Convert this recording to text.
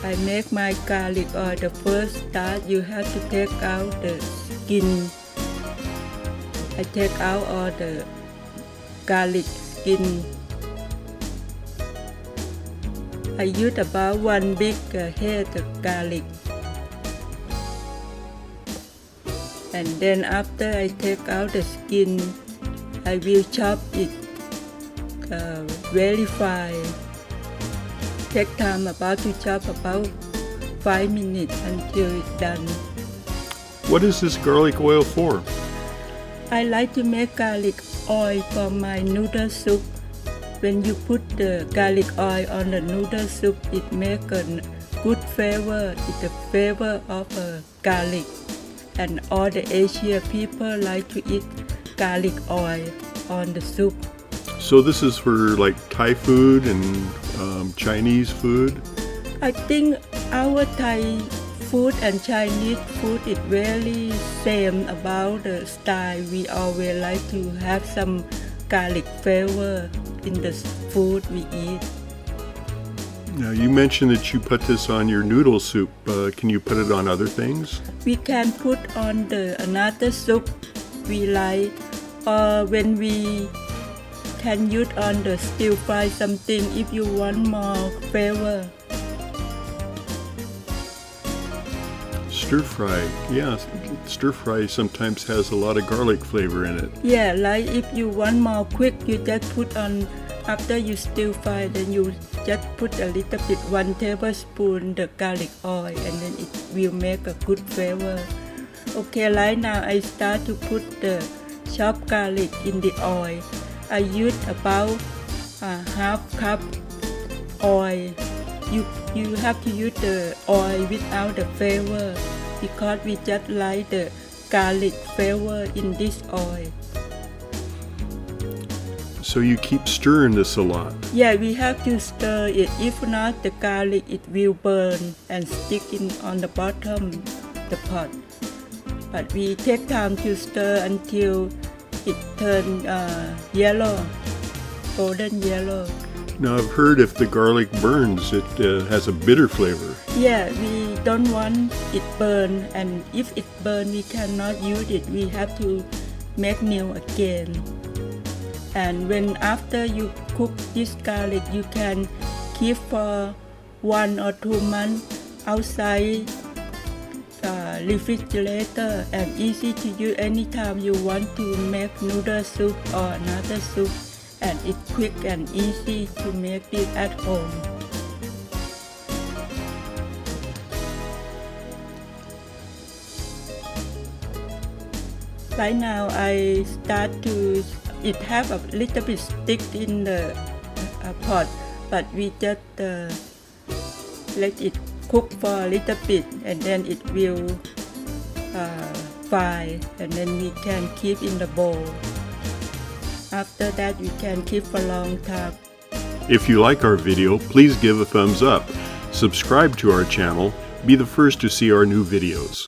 I make my garlic oil. The first start, you have to take out the skin. I take out all the garlic skin. I use about one big head of garlic. And then after I take out the skin, I will chop it very fine. Take time about to chop about 5 minutes until it's done. What is this garlic oil for? I like to make garlic oil for my noodle soup. When you put the garlic oil on the noodle soup, it makes a good flavor. It's the flavor of garlic. And all the Asian people like to eat garlic oil on the soup. So this is for like Thai food and Chinese food? I think our Thai food and Chinese food is very same about the style. We always like to have some garlic flavor in the food we eat. Now you mentioned that you put this on your noodle soup. Can you put it on other things? We can put on another soup we like, or when we can use on the stir fry something if you want more flavor. Stir fry, yeah. Stir fry sometimes has a lot of garlic flavor in it. Yeah, like if you want more quick, you just put on, after you stir fry, then you just put a little bit, 1 tablespoon the garlic oil, and then it will make a good flavor. Okay, right now I start to put the chopped garlic in the oil. I use about half cup oil. You have to use the oil without the flavor because we just like the garlic flavor in this oil. So you keep stirring this a lot? Yeah, we have to stir it. If not, the garlic it will burn and stick on the bottom the pot. But we take time to stir until it turns yellow, golden yellow. Now I've heard if the garlic burns, it has a bitter flavor. Yeah, we don't want it burn, and if it burn, we cannot use it. We have to make new again. And when after you cook this garlic, you can keep for 1 or 2 months outside refrigerator, and easy to use anytime you want to make noodle soup or another soup, and it's quick and easy to make it at home. Right now I start to, it have a little bit stick in the pot, but we just let it cook for a little bit, and then it will fry, and then we can keep in the bowl. After that, we can keep for a long time. If you like our video, please give a thumbs up. Subscribe to our channel. Be the first to see our new videos.